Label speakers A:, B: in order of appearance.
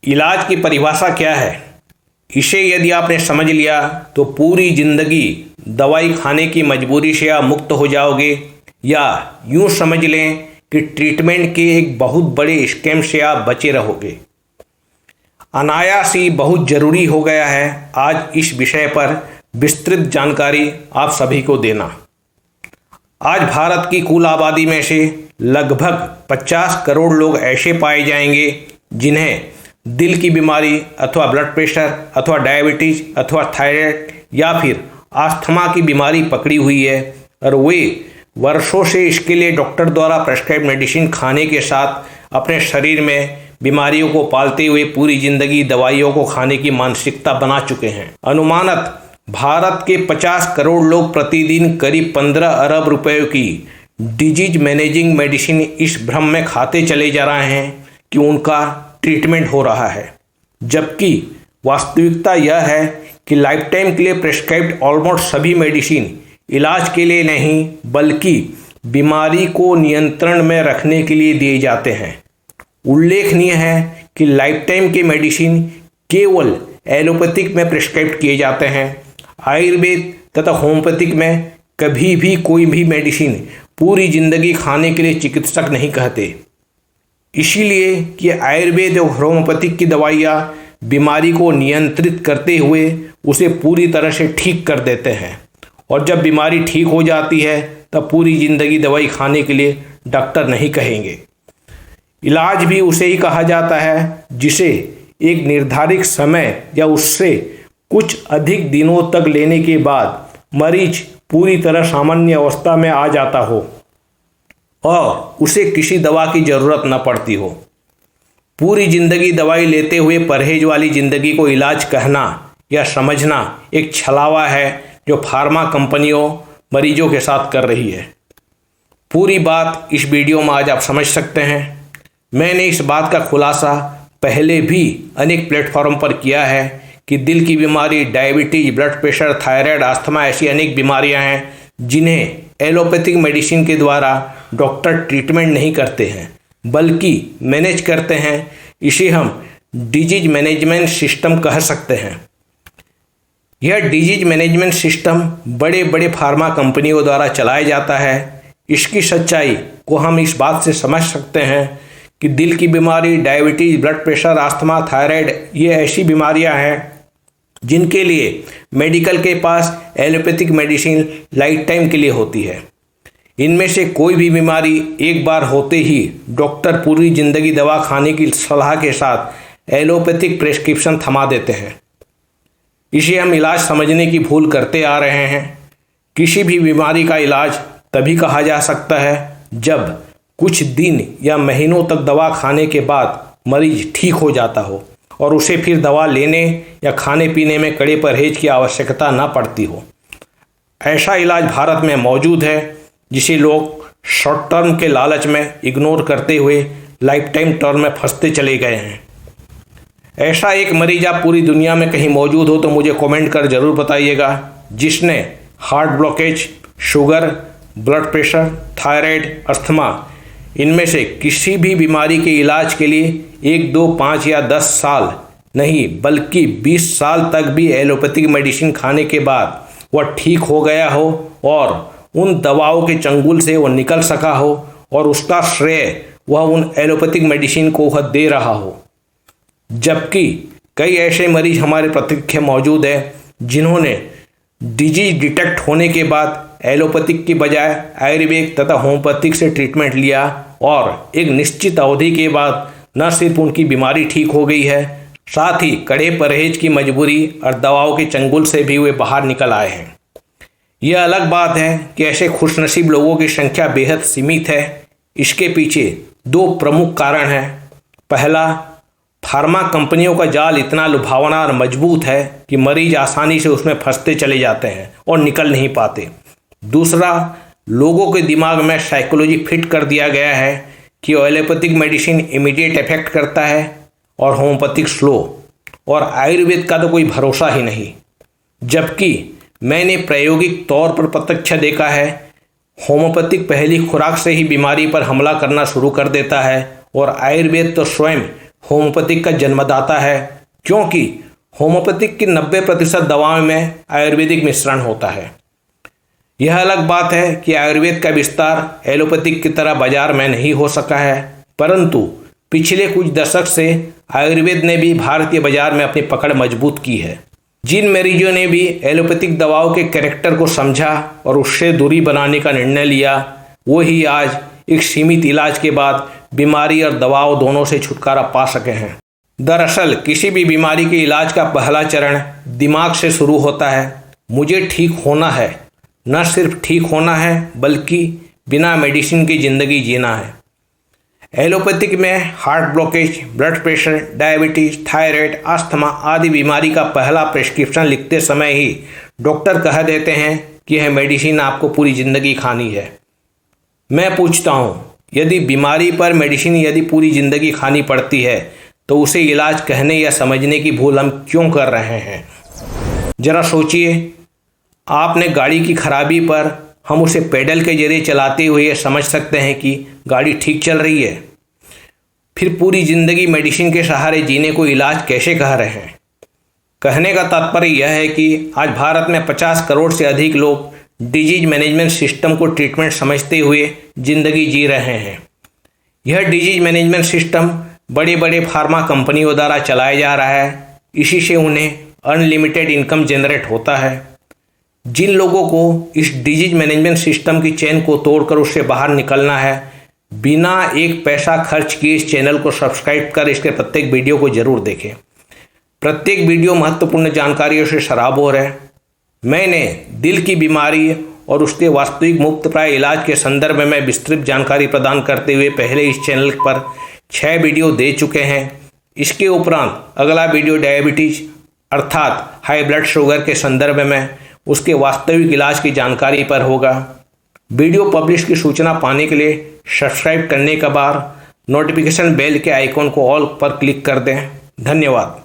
A: इलाज की परिभाषा क्या है, इसे यदि आपने समझ लिया तो पूरी जिंदगी दवाई खाने की मजबूरी से आप मुक्त हो जाओगे, या यूं समझ लें कि ट्रीटमेंट के एक बहुत बड़े स्कैम से आप बचे रहोगे। अनायास ही बहुत ज़रूरी हो गया है आज इस विषय पर विस्तृत जानकारी आप सभी को देना। आज भारत की कुल आबादी में से लगभग 50 करोड़ लोग ऐसे पाए जाएंगे जिन्हें दिल की बीमारी अथवा ब्लड प्रेशर अथवा डायबिटीज अथवा थायराइड या फिर अस्थमा की बीमारी पकड़ी हुई है, और वे वर्षों से इसके लिए डॉक्टर द्वारा प्रेस्क्राइब मेडिसिन खाने के साथ अपने शरीर में बीमारियों को पालते हुए पूरी जिंदगी दवाइयों को खाने की मानसिकता बना चुके हैं। अनुमानत भारत के 50 करोड़ लोग प्रतिदिन करीब 15 अरब रुपए की डिजीज मैनेजिंग मेडिसिन इस भ्रम में खाते चले जा रहे हैं कि उनका ट्रीटमेंट हो रहा है, जबकि वास्तविकता यह है कि लाइफ टाइम के लिए प्रेस्क्राइब्ड ऑलमोस्ट सभी मेडिसिन इलाज के लिए नहीं बल्कि बीमारी को नियंत्रण में रखने के लिए दिए जाते हैं। उल्लेखनीय है कि लाइफ टाइम के मेडिसिन केवल एलोपैथिक में प्रिस्क्राइब किए जाते हैं। आयुर्वेद तथा होम्योपैथिक में कभी भी कोई भी मेडिसिन पूरी जिंदगी खाने के लिए चिकित्सक नहीं कहते, इसीलिए कि आयुर्वेद और होम्योपैथिक की दवाइयाँ बीमारी को नियंत्रित करते हुए उसे पूरी तरह से ठीक कर देते हैं, और जब बीमारी ठीक हो जाती है तब पूरी जिंदगी दवाई खाने के लिए डॉक्टर नहीं कहेंगे। इलाज भी उसे ही कहा जाता है जिसे एक निर्धारित समय या उससे कुछ अधिक दिनों तक लेने के बाद मरीज पूरी तरह सामान्य अवस्था में आ जाता हो और उसे किसी दवा की ज़रूरत न पड़ती हो। पूरी जिंदगी दवाई लेते हुए परहेज वाली जिंदगी को इलाज कहना या समझना एक छलावा है जो फार्मा कंपनियों मरीजों के साथ कर रही है। पूरी बात इस वीडियो में आज आप समझ सकते हैं। मैंने इस बात का खुलासा पहले भी अनेक प्लेटफॉर्म पर किया है कि दिल की बीमारी, diabetes, blood pressure, thyroid, asthma ऐसी अनेक बीमारियां हैं जिन्हें एलोपैथिक मेडिसिन के द्वारा डॉक्टर ट्रीटमेंट नहीं करते हैं बल्कि मैनेज करते हैं। इसे हम डिजीज मैनेजमेंट सिस्टम कह सकते हैं। यह डिजीज मैनेजमेंट सिस्टम बड़े बड़े फार्मा कंपनियों द्वारा चलाया जाता है। इसकी सच्चाई को हम इस बात से समझ सकते हैं कि दिल की बीमारी, diabetes, blood pressure, asthma, thyroid ये ऐसी बीमारियां हैं जिनके लिए मेडिकल के पास एलोपैथिक मेडिसिन लाइफ टाइम के लिए होती है। इनमें से कोई भी बीमारी एक बार होते ही डॉक्टर पूरी जिंदगी दवा खाने की सलाह के साथ एलोपैथिक प्रेस्क्रिप्शन थमा देते हैं। इसे हम इलाज समझने की भूल करते आ रहे हैं। किसी भी बीमारी का इलाज तभी कहा जा सकता है जब कुछ दिन या महीनों तक दवा खाने के बाद मरीज ठीक हो जाता हो और उसे फिर दवा लेने या खाने पीने में कड़े परहेज की आवश्यकता न पड़ती हो। ऐसा इलाज भारत में मौजूद है जिसे लोग शॉर्ट टर्म के लालच में इग्नोर करते हुए लाइफ टाइम टर्म में फंसते चले गए हैं। ऐसा एक मरीज आप पूरी दुनिया में कहीं मौजूद हो तो मुझे कमेंट कर ज़रूर बताइएगा जिसने heart blockage, sugar, blood pressure, thyroid, asthma इनमें से किसी भी बीमारी के इलाज के लिए 1, 2, 5 या 10 साल नहीं बल्कि 20 साल तक भी एलोपैथिक मेडिसिन खाने के बाद वह ठीक हो गया हो और उन दवाओं के चंगुल से वह निकल सका हो और उसका श्रेय वह उन एलोपैथिक मेडिसिन को वह दे रहा हो। जबकि कई ऐसे मरीज हमारे प्रत्यक्ष मौजूद हैं जिन्होंने डिजीज डिटेक्ट होने के बाद एलोपैथिक की बजाय आयुर्वेद तथा होम्योपैथिक से ट्रीटमेंट लिया और एक निश्चित अवधि के बाद न सिर्फ उनकी बीमारी ठीक हो गई है, साथ ही कड़े परहेज की मजबूरी और दवाओं के चंगुल से भी वे बाहर निकल आए हैं। यह अलग बात है कि ऐसे खुशनसीब लोगों की संख्या बेहद सीमित है। इसके पीछे 2 प्रमुख कारण हैं। पहला, फार्मा कंपनियों का जाल इतना लुभावना और मजबूत है कि मरीज आसानी से उसमें फंसते चले जाते हैं और निकल नहीं पाते। दूसरा, लोगों के दिमाग में साइकोलॉजी फिट कर दिया गया है कि एलोपैथिक मेडिसिन इमीडिएट इफेक्ट करता है और होम्योपैथिक स्लो, और आयुर्वेद का तो कोई भरोसा ही नहीं। जबकि मैंने प्रायोगिक तौर पर प्रत्यक्ष देखा है, होम्योपैथिक पहली खुराक से ही बीमारी पर हमला करना शुरू कर देता है और आयुर्वेद तो स्वयं होम्योपैथिक का जन्मदाता है, क्योंकि होम्योपैथिक की 90% दवाओं में आयुर्वेदिक मिश्रण होता है। यह अलग बात है कि आयुर्वेद का विस्तार एलोपैथिक की तरह बाजार में नहीं हो सका है, परंतु पिछले कुछ दशक से आयुर्वेद ने भी भारतीय बाजार में अपनी पकड़ मजबूत की है। जिन मरीजों ने भी एलोपैथिक दवाओं के कैरेक्टर को समझा और उससे दूरी बनाने का निर्णय लिया, वो ही आज एक सीमित इलाज के बाद बीमारी और दवाओं दोनों से छुटकारा पा सके हैं। दरअसल किसी भी बीमारी के इलाज का पहला चरण दिमाग से शुरू होता है। मुझे ठीक होना है, न सिर्फ ठीक होना है बल्कि बिना मेडिसिन की ज़िंदगी जीना है। एलोपैथिक में heart blockage, blood pressure, diabetes, thyroid, asthma आदि बीमारी का पहला प्रेस्क्रिप्शन लिखते समय ही डॉक्टर कह देते हैं कि यह मेडिसिन आपको पूरी ज़िंदगी खानी है। मैं पूछता हूँ, यदि बीमारी पर मेडिसिन यदि पूरी ज़िंदगी खानी पड़ती है तो उसे इलाज कहने या समझने की भूल हम क्यों कर रहे हैं? ज़रा सोचिए, आपने गाड़ी की खराबी पर हम उसे पेडल के जरिए चलाते हुए समझ सकते हैं कि गाड़ी ठीक चल रही है। फिर पूरी ज़िंदगी मेडिसिन के सहारे जीने को इलाज कैसे कह रहे हैं? कहने का तात्पर्य यह है कि आज भारत में 50 करोड़ से अधिक लोग डिजीज मैनेजमेंट सिस्टम को ट्रीटमेंट समझते हुए ज़िंदगी जी रहे हैं। यह डिजीज मैनेजमेंट सिस्टम बड़े बड़े फार्मा कंपनियों द्वारा चलाया जा रहा है। इसी से उन्हें अनलिमिटेड इनकम जनरेट होता है। जिन लोगों को इस डिजीज मैनेजमेंट सिस्टम की चेन को तोड़कर उससे बाहर निकलना है, बिना एक पैसा खर्च किए इस चैनल को सब्सक्राइब कर इसके प्रत्येक वीडियो को जरूर देखें। प्रत्येक वीडियो महत्वपूर्ण जानकारियों से सराबोर है। मैंने दिल की बीमारी और उसके वास्तविक मुफ्त प्राय इलाज के संदर्भ में विस्तृत जानकारी प्रदान करते हुए पहले इस चैनल पर 6 वीडियो दे चुके हैं। इसके उपरांत अगला वीडियो डायबिटीज अर्थात हाई ब्लड शुगर के संदर्भ में उसके वास्तविक इलाज की जानकारी पर होगा। वीडियो पब्लिश की सूचना पाने के लिए सब्सक्राइब करने के बाद नोटिफिकेशन बेल के आइकॉन को ऑल पर क्लिक कर दें। धन्यवाद।